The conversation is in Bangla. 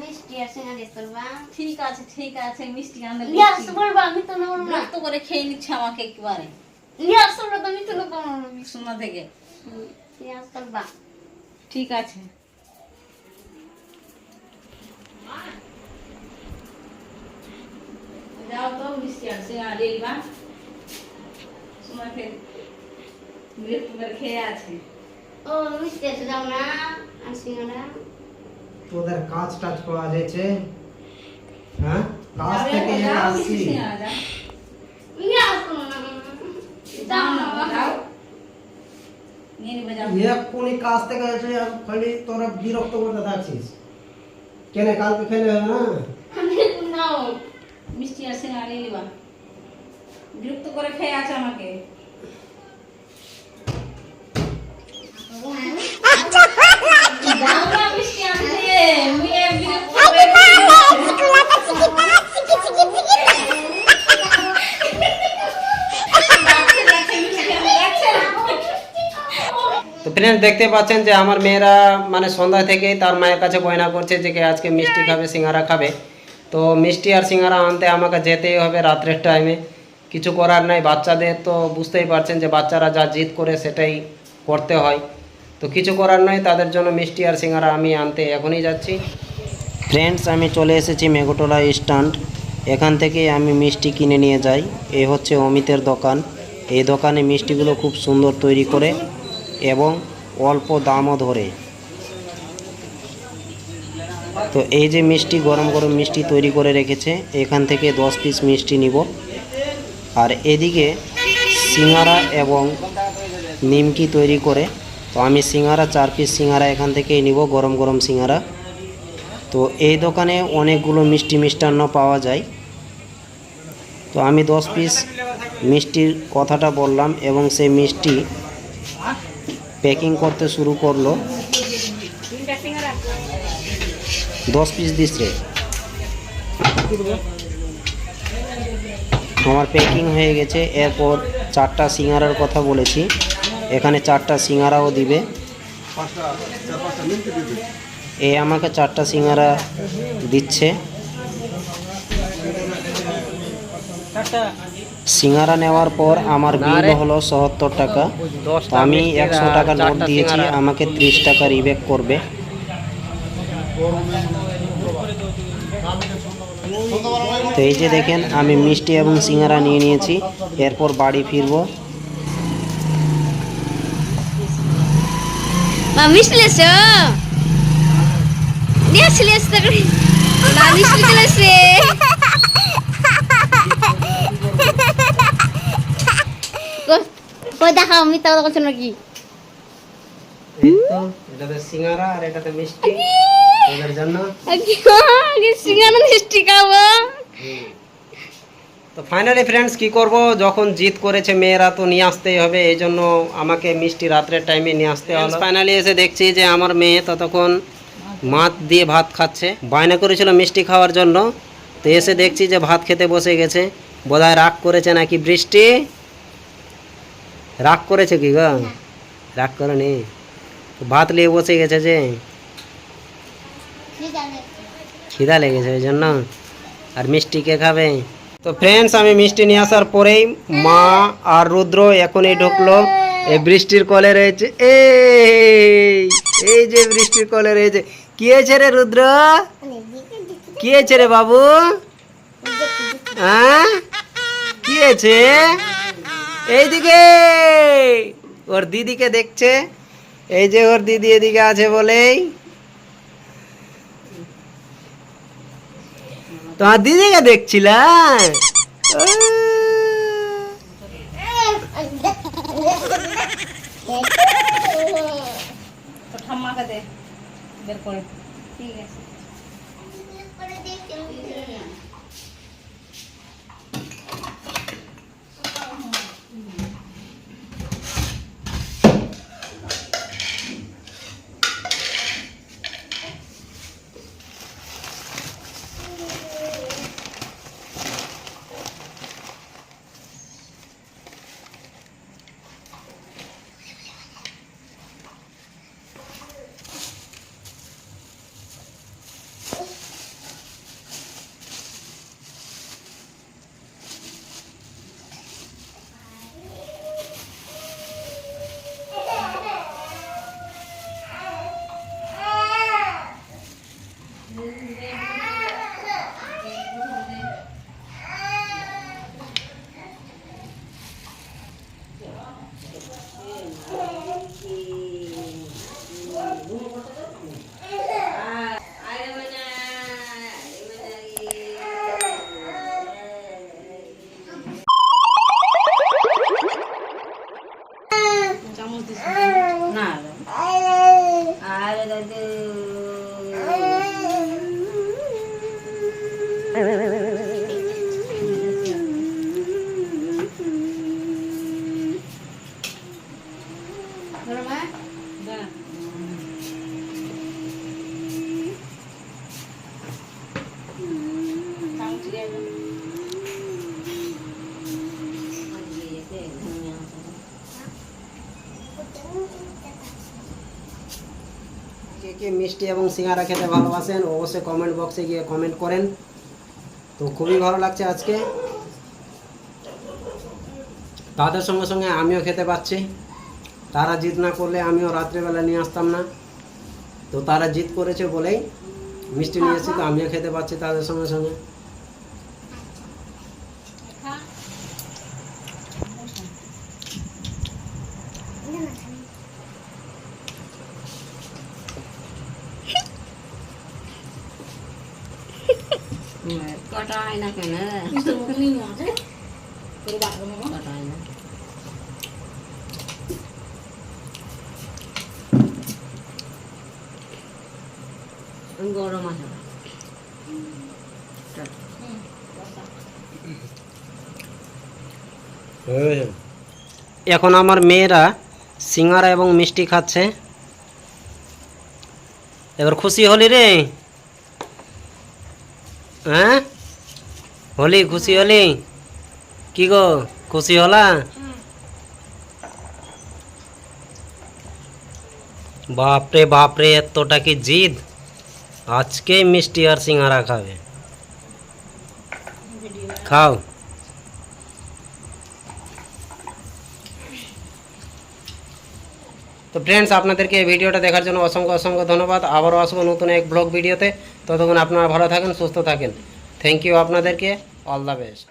মিষ্টি আছে না করবা? ঠিক আছে ঠিক আছে, মিষ্টি আনলে নিয়ে আসতে বলবা, আমি তো নেবো না। বিরক্ত করে খেয়ে নিচ্ছে আমাকে একেবারে নিয়ে আসতে বলবা, আমি তো নেবো না। শোনা থেকে। নিয়ে আসতে বলবা। ঠিক আছে। যাও তো, মিষ্টি আছে আর এলিবা তোমাকে বিরক্ত করে খেয়ে আছে। ও মিষ্টি আছে, যাও না আসি না। তোদের কাজ টাজ করা যাচ্ছে, হ্যাঁ? কাজ থেকে আসছি, নিয়ে আসো না। যাও না, যাও নিয়ে নিবে, যাও। এক্ষুনি কাজ থেকে এসে খালি তোরা বিরক্ত করতে থাকছিস কেন? কালকে খেলে হবে না? আমি নাও। মিষ্টি আছে না এলিবা বিরক্ত করে খেয়ে আছে আমাকে। যাও না মিষ্টি আনতে, মুই বিরক্ত করে খেয়ে তো ফ্রেন্ডস দেখতে পাচ্ছেন যে আমার মেয়েরা মানে সন্ধ্যা থেকেই তার মায়ের কাছে বয়না করছে যে কি আজকে মিষ্টি খাবে, সিঙ্গারা খাবে। তো মিষ্টি আর সিঙ্গারা আনতে আমাকে যেতেই হবে রাত্রের টাইমে, কিছু করার নাই। বাচ্চাদের তো বুঝতেই পারছেন যে বাচ্চারা যা জিদ করে সেটাই করতে হয়, তো কিছু করার নয়, তাদের জন্য মিষ্টি আর সিঙ্গারা আমি আনতে এখনই যাচ্ছি। ফ্রেন্ডস আমি চলে এসেছি মেঘটোলা স্ট্যান্ড, এখান থেকে আমি মিষ্টি কিনে নিয়ে যাই। এই হচ্ছে অমিতের দোকান। এই দোকানে মিষ্টিগুলো খুব সুন্দর তৈরি করে এবং অল্প দামও ধরে। তো এই যে মিষ্টি, গরম গরম মিষ্টি তৈরি করে রেখেছে, এখান থেকে 10 পিস মিষ্টি নিব। আর এদিকে সিঙ্গারা এবং নিমকি তৈরি করে, তো আমি সিঙ্গারা 4 পিস সিঙ্গারা এখান থেকেই নিব, গরম গরম সিঙ্গারা। তো এই দোকানে অনেকগুলো মিষ্টি মিষ্টান্ন পাওয়া যায়। তো আমি 10 পিস মিষ্টির কথাটা বললাম এবং সেই মিষ্টি প্যাকিং করতে শুরু করলো। 10 পিস দিচ্ছে, আমার প্যাকিং হয়ে গেছে। এরপর 4টা সিঙ্গারার কথা বলেছি, এখানে 4টা সিঙ্গারাও দিবে। এ আমাকে 4টা সিঙ্গারা দিচ্ছে। সিঙ্গারা নেওয়ার পর আমার বিল হলো ৭০ টাকা। আমি 100 টাকা নোট দিয়েছি, আমাকে 30 টাকা রিব্যাক করবে। তো এই যে দেখেন আমি মিষ্টি এবং সিঙ্গারা নিয়ে নিয়েছি, এরপর বাড়ি ফিরবো। মা মিষ্টি লেছো? নিয়ে আসলে আসতে করি না, মিষ্টি চলে আসে। কই দেখাও, আমি তাও করছো নাকি? এই তো এটাতে সিঙ্গারা আর এটাতে মিষ্টি ওদের জন্য। আগে সিঙ্গারা মিষ্টি খাবো। তো ফাইনালি ফ্রেন্ডস কি করব, যখন জিদ করেছে মেয়েরা তো নিয়ে আসতেই হবে, এই জন্য আমাকে মিষ্টি রাত্রের টাইমে নিয়ে আসতে হলো। ফাইনালি এসে দেখছি যে আমার মেয়ে ততক্ষণ মাছ দিয়ে ভাত খাচ্ছে, বায়না করেছিল মিষ্টি খাওয়ার জন্য। তো এসে দেখছি যে ভাত খেতে বসে গেছে, বোধহয় রাগ করেছে নাকি। বৃষ্টি রাগ করেছে কি গো? রাগ করেনি, ভাত নিয়ে বসে গেছে যে খিদা লেগেছে ওই জন্য। আর মিষ্টি কে খাবে? তো ফ্রেন্ডস আমি মিষ্টি নিয়ে আসার পরেই মা আর রুদ্র এখনই ঢুকলো। এই বৃষ্টির কলে রয়েছে, এই যে বৃষ্টির কলে রয়েছে। কি হয়েছে রে রুদ্র? কি হয়েছে রে বাবু? হ্যাঁ কি হয়েছে? এইদিকে ওর দিদিকে দেখছে, এই যে ওর দিদি এদিকে আছে বলেই। তোমার দিদিকে দেখছিলাম। ঠাম্মাকে দে বের করে। ঠিক আছে। বড় মা কে কে মিষ্টি এবং সিঙ্গারা খেতে ভালোবাসেন অবশ্যই কমেন্ট বক্সে গিয়ে কমেন্ট করেন। তো খুবই ভালো লাগছে আজকে, তাদের সঙ্গে সঙ্গে আমিও খেতে পাচ্ছি। তারা জিদ না করলে আমিও রাত্রেবেলা নিয়ে আসতাম না, তো তারা জিদ করেছে বলেই মিষ্টি নিয়ে এসেছি, তো আমিও খেতে পাচ্ছি তাদের সঙ্গে সঙ্গে। কটা হয় না কেন? মিষ্টির মতো নিয়ে আছে তোর বাবা মামা কটা হয় না? গরম আছে। এখন আমার মেয়েরা সিঙ্গারা এবং মিষ্টি খাচ্ছে। এবার খুশি হলি রে? হ্যাঁ হলি, খুশি হলি? কি গো খুশি হলা? বাপরে বাপরে, এতটা কি জিদ! আজকে মিষ্টি আর সিঙ্গারা খাবে। খাও। তো ফ্রেন্ডস, আপনাদেরকে এই ভিডিওটা দেখার জন্য অসংখ্য অসংখ্য ধন্যবাদ। আবারও আসবো নতুন এক ব্লগ ভিডিওতে। ততক্ষণ আপনারা ভালো থাকেন, সুস্থ থাকেন। থ্যাংক ইউ আপনাদেরকে। All the best.